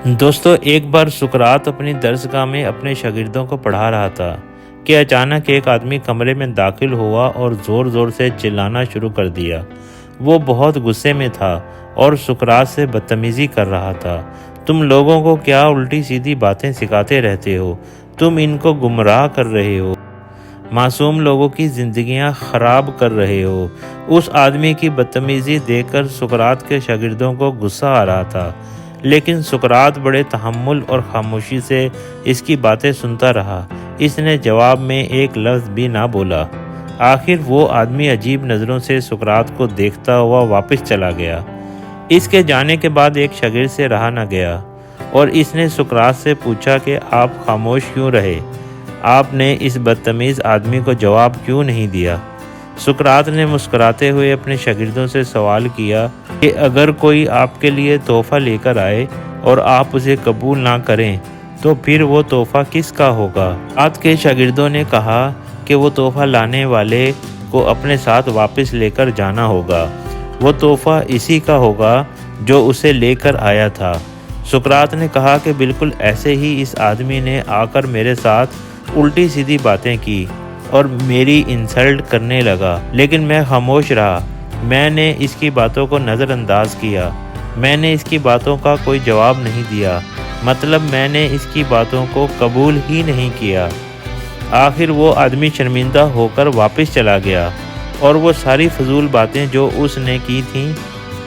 दोस्तों, एक बार सुकरात अपनी दरसगाह में अपने शागिर्दों को पढ़ा रहा था कि अचानक एक आदमी कमरे में दाखिल हुआ और ज़ोर ज़ोर से चिल्लाना शुरू कर दिया। वो बहुत गुस्से में था और सुकरात से बदतमीज़ी कर रहा था। तुम लोगों को क्या उल्टी सीधी बातें सिखाते रहते हो? तुम इनको गुमराह कर रहे हो, मासूम लोगों की ज़िंदगियां ख़राब कर रहे हो। उस आदमी की बदतमीज़ी देखकर सुकरात के शागिर्दों को गुस्सा आ रहा था, लेकिन सुकरात बड़े तहम्मुल और खामोशी से इसकी बातें सुनता रहा। इसने जवाब में एक लफ्ज़ भी ना बोला। आखिर वो आदमी अजीब नज़रों से सुकरात को देखता हुआ वापस चला गया। इसके जाने के बाद एक शागिर्द से रहा न गया और इसने सुकरात से पूछा कि आप खामोश क्यों रहे? आपने इस बदतमीज़ आदमी को जवाब क्यों नहीं दिया? सुकरात ने मुस्कुराते हुए अपने शागिर्दों से सवाल किया कि अगर कोई आपके लिए तोहफ़ा लेकर आए और आप उसे कबूल ना करें तो फिर वो तोहफ़ा किसका होगा? आज के शागिर्दों ने कहा कि वो तोहफ़ा लाने वाले को अपने साथ वापस लेकर जाना होगा। वो तोहफ़ा इसी का होगा जो उसे लेकर आया था। सुकरात ने कहा कि बिल्कुल ऐसे ही इस आदमी ने आकर मेरे साथ उल्टी सीधी बातें की और मेरी इंसल्ट करने लगा, लेकिन मैं खामोश रहा। मैंने इसकी बातों को नज़रअंदाज किया। मैंने इसकी बातों का कोई जवाब नहीं दिया, मतलब मैंने इसकी बातों को कबूल ही नहीं किया। आखिर वो आदमी शर्मिंदा होकर वापस चला गया और वो सारी फजूल बातें जो उसने की थीं,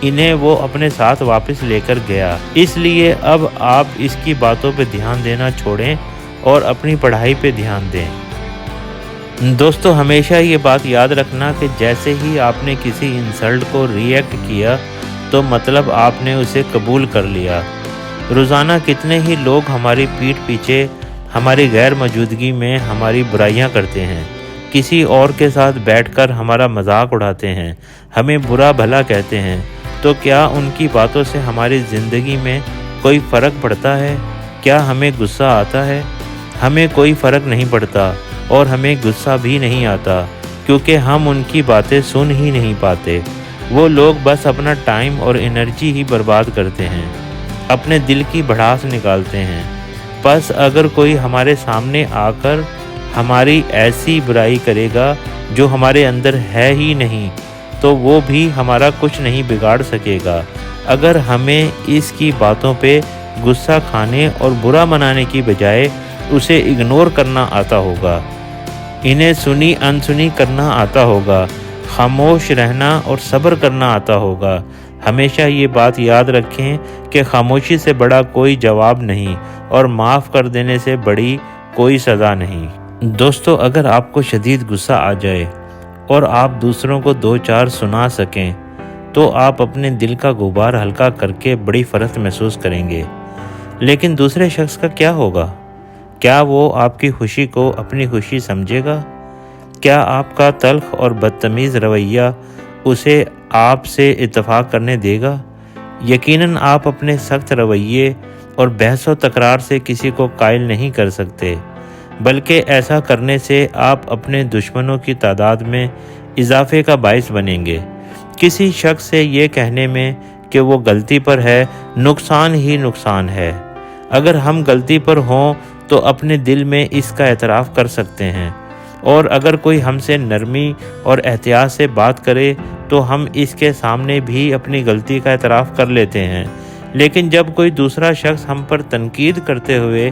इन्हें वो अपने साथ वापस लेकर गया। इसलिए अब आप इसकी बातों पे ध्यान देना छोड़ें और अपनी पढ़ाई पे ध्यान दें। दोस्तों, हमेशा ये बात याद रखना कि जैसे ही आपने किसी इंसल्ट को रिएक्ट किया तो मतलब आपने उसे कबूल कर लिया। रोज़ाना कितने ही लोग हमारी पीठ पीछे हमारी गैर मौजूदगी में हमारी बुराइयां करते हैं, किसी और के साथ बैठकर हमारा मजाक उड़ाते हैं, हमें बुरा भला कहते हैं। तो क्या उनकी बातों से हमारी ज़िंदगी में कोई फ़र्क पड़ता है? क्या हमें गुस्सा आता है? हमें कोई फ़र्क नहीं पड़ता और हमें गुस्सा भी नहीं आता, क्योंकि हम उनकी बातें सुन ही नहीं पाते। वो लोग बस अपना टाइम और एनर्जी ही बर्बाद करते हैं, अपने दिल की भड़ास निकालते हैं। बस अगर कोई हमारे सामने आकर हमारी ऐसी बुराई करेगा जो हमारे अंदर है ही नहीं, तो वो भी हमारा कुछ नहीं बिगाड़ सकेगा। अगर हमें इसकी बातों पे गुस्सा खाने और बुरा मनाने की बजाय उसे इग्नोर करना आता होगा, इन्हें सुनी अनसुनी करना आता होगा, खामोश रहना और सब्र करना आता होगा। हमेशा ये बात याद रखें कि खामोशी से बड़ा कोई जवाब नहीं और माफ़ कर देने से बड़ी कोई सज़ा नहीं। दोस्तों, अगर आपको शदीद गुस्सा आ जाए और आप दूसरों को दो चार सुना सकें तो आप अपने दिल का गुबार हल्का करके बड़ी फ़र्क महसूस करेंगे। लेकिन दूसरे शख्स का क्या होगा? क्या वो आपकी खुशी को अपनी खुशी समझेगा? क्या आपका तल्ख और बदतमीज़ रवैया उसे आपसे इत्तेफाक करने देगा? यकीनन आप अपने सख्त रवैये और बहस व तकरार से किसी को कायल नहीं कर सकते, बल्कि ऐसा करने से आप अपने दुश्मनों की तादाद में इजाफे का बाइस बनेंगे। किसी शख्स से ये कहने में कि वो गलती पर है, नुकसान ही नुकसान है। अगर हम गलती पर हों तो अपने दिल में इसका एतराफ़ कर सकते हैं, और अगर कोई हमसे नरमी और एहतियात से बात करे तो हम इसके सामने भी अपनी गलती का एतराफ़ कर लेते हैं। लेकिन जब कोई दूसरा शख्स हम पर तनकीद करते हुए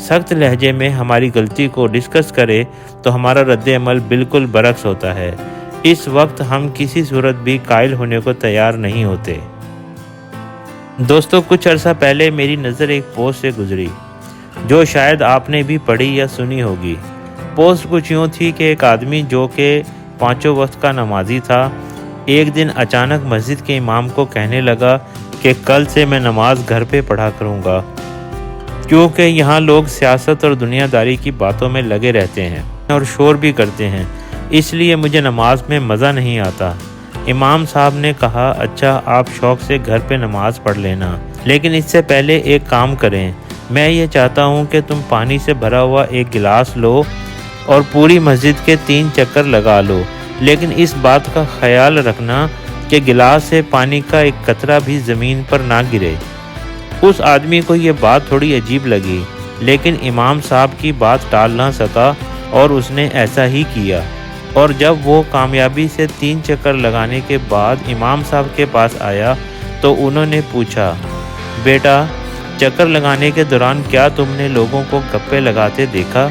सख्त लहजे में हमारी गलती को डिस्कस करे तो हमारा रद्द-ए-अमल बिल्कुल बरक्स होता है। इस वक्त हम किसी सूरत भी कायल होने को तैयार नहीं होते। दोस्तों, कुछ अर्सा पहले मेरी नज़र एक पोस्ट से गुजरी जो शायद आपने भी पढ़ी या सुनी होगी। पोस्ट कुछ यूँ थी कि एक आदमी जो कि पाँचों वक्त का नमाजी था, एक दिन अचानक मस्जिद के इमाम को कहने लगा कि कल से मैं नमाज घर पे पढ़ा करूँगा, क्योंकि यहाँ लोग सियासत और दुनियादारी की बातों में लगे रहते हैं और शोर भी करते हैं, इसलिए मुझे नमाज में मज़ा नहीं आता। इमाम साहब ने कहा, अच्छा आप शौक़ से घर पे नमाज पढ़ लेना, लेकिन इससे पहले एक काम करें। मैं ये चाहता हूँ कि तुम पानी से भरा हुआ एक गिलास लो और पूरी मस्जिद के 3 चक्कर लगा लो, लेकिन इस बात का ख्याल रखना कि गिलास से पानी का एक कतरा भी ज़मीन पर ना गिरे। उस आदमी को ये बात थोड़ी अजीब लगी, लेकिन इमाम साहब की बात टाल ना सका और उसने ऐसा ही किया। और जब वो कामयाबी से 3 चक्कर लगाने के बाद इमाम साहब के पास आया तो उन्होंने पूछा, बेटा, चक्कर लगाने के दौरान क्या तुमने लोगों को गप्पे लगाते देखा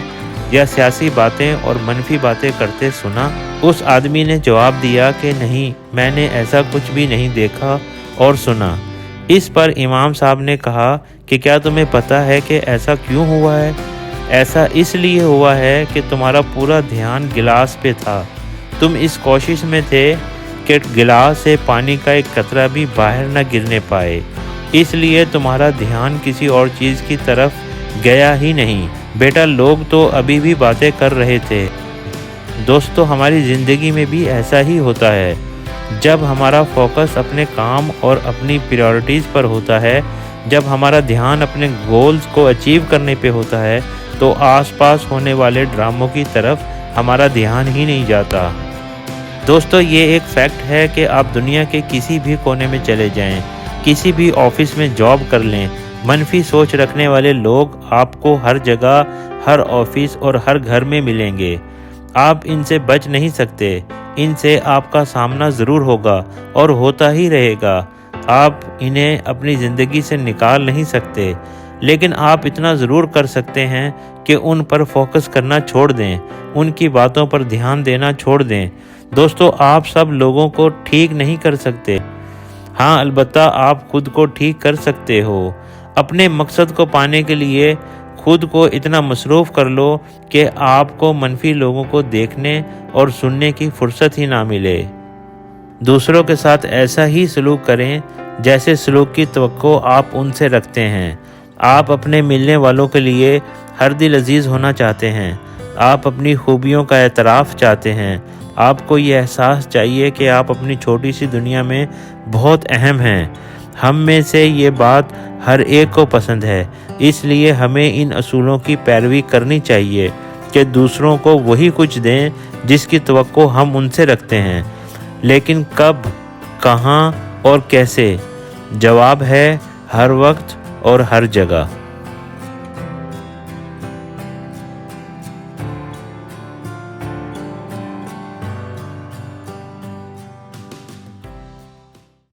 या सियासी बातें और मनफी बातें करते सुना? उस आदमी ने जवाब दिया कि नहीं, मैंने ऐसा कुछ भी नहीं देखा और सुना। इस पर इमाम साहब ने कहा कि क्या तुम्हें पता है कि ऐसा क्यों हुआ है? ऐसा इसलिए हुआ है कि तुम्हारा पूरा ध्यान गिलास पे था। तुम इस कोशिश में थे कि गिलास से पानी का एक कतरा भी बाहर न गिरने पाए, इसलिए तुम्हारा ध्यान किसी और चीज़ की तरफ गया ही नहीं। बेटा, लोग तो अभी भी बातें कर रहे थे। दोस्तों, हमारी ज़िंदगी में भी ऐसा ही होता है। जब हमारा फोकस अपने काम और अपनी प्रायोरिटीज़ पर होता है, जब हमारा ध्यान अपने गोल्स को अचीव करने पे होता है, तो आसपास होने वाले ड्रामों की तरफ हमारा ध्यान ही नहीं जाता। दोस्तों, ये एक फैक्ट है कि आप दुनिया के किसी भी कोने में चले जाएं, किसी भी ऑफिस में जॉब कर लें, मनफी सोच रखने वाले लोग आपको हर जगह, हर ऑफिस और हर घर में मिलेंगे। आप इनसे बच नहीं सकते, इनसे आपका सामना ज़रूर होगा और होता ही रहेगा। आप इन्हें अपनी ज़िंदगी से निकाल नहीं सकते, लेकिन आप इतना ज़रूर कर सकते हैं कि उन पर फोकस करना छोड़ दें, उनकी बातों पर ध्यान देना छोड़ दें। दोस्तों, आप सब लोगों को ठीक नहीं कर सकते। हाँ, अलबत्ता आप खुद को ठीक कर सकते हो। अपने मकसद को पाने के लिए खुद को इतना मसरूफ़ कर लो कि आपको मनफी लोगों को देखने और सुनने की फुर्सत ही ना मिले। दूसरों के साथ ऐसा ही सलूक करें जैसे सलूक की तवक्को आप उनसे रखते हैं। आप अपने मिलने वालों के लिए हर दिल अजीज़ होना चाहते हैं। आप अपनी खूबियों का एतराफ़ चाहते हैं। आपको ये एहसास चाहिए कि आप अपनी छोटी सी दुनिया में बहुत अहम हैं। हम में से ये बात हर एक को पसंद है, इसलिए हमें इन असूलों की पैरवी करनी चाहिए कि दूसरों को वही कुछ दें जिसकी तवक्को हम उनसे रखते हैं। लेकिन कब, कहाँ और कैसे? जवाब है हर वक्त और हर जगह।